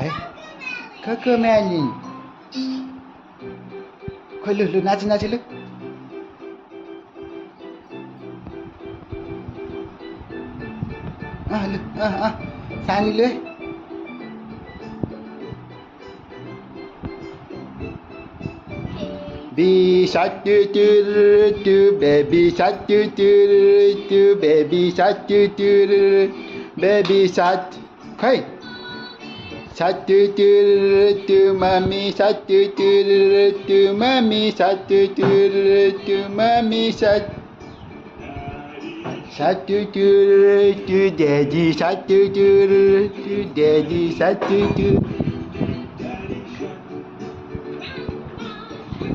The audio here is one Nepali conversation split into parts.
आयो कोकोमेलिन खोइ लु लु नाची नाची लु लु सानी लु Baby shark do do do, baby shark do do do, baby shark do do do, baby shark. Hey, shark do do do, mommy shark do do do, mommy shark do do do, mommy shark. Shark do do do, daddy shark do do do, daddy shark do do.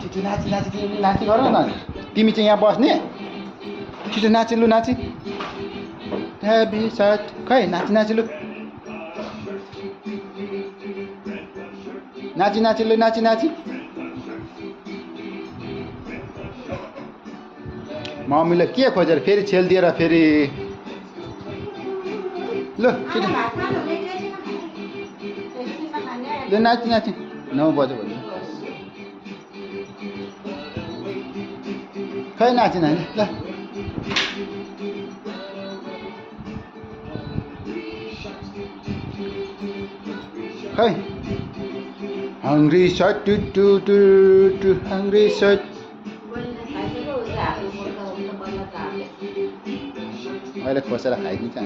छिटो नाची नाची तिमी नाची गर न तिमी चाहिँ यहाँ बस्ने छिटो नाची लु नाची हेभी सर्ट खै नाची नाची लु नाची नाची लु नाची नाची मम्मीले के खोजेर फेरि छेल दिएर फेरि लु छिटो लु नाची नाची 9 बज्यो भन्नु खै नाची नानी ल खै हङ्ग्री सर्ट टु टु टु टु हङ्ग्री सर्ट अहिले खोसेर खाइदिन्छ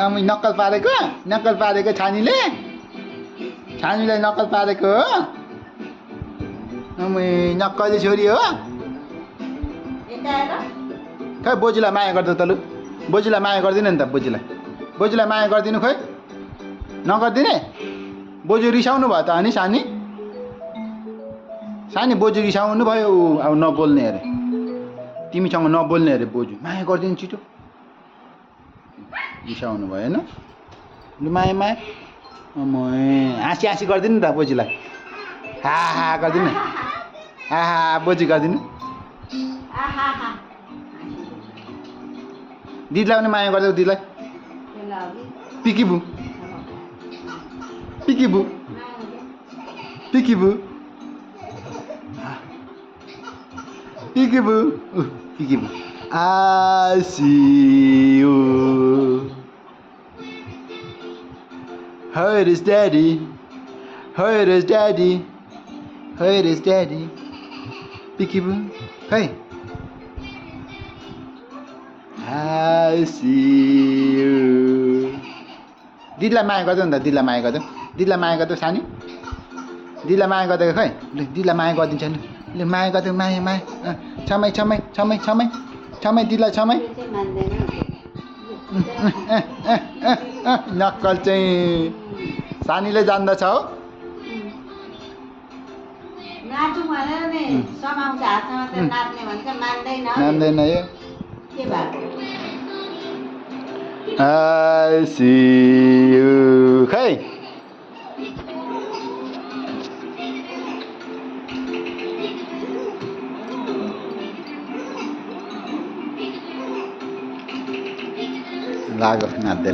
आमै नक्कल पारेको छानीलाई नक्कल पारेको हो आमै नक्कली छोरी हो खै बोजूलाई माया गर्दा त लु बोजूलाई माया गरिदिनु नि त बोजूलाई माया गरिदिनु खोइ नगरिदिने बोजू रिसाउनु भयो त अनि सानी बोजू रिसाउनु भयो अब नबोल्ने अरे तिमीसँग नबोल्ने अरे बोजू माया गरिदिनु छिटो रिसाउनु भयो होइन लु माया माया हाँसी हाँसी गरिदिनु त बोजूलाई हा हा गरिदिनु हा हा बोजू गरिदिनु दिदीलाई पनि माया गरिदेऊ दिदीलाई पिकिबु पिकिबु पिकिबु पिकिबु पिकिबु I see you. Hurt is daddy. Hurt is daddy. Hurt is daddy. Picky boo. Hey. I see you. दिदीलाई माया गर्दै नि त दिदीलाई माया गर्दै सानी दिदीलाई माया गर्दै खै ल दिदीलाई माया गरिदिन्छ ल माया गर्दै माया छमै दिदीलाई छमै नक्कल चाहिँ सानीले जान्दछ हो मान्दैन यो I see you खै लाग्यो नाच्दै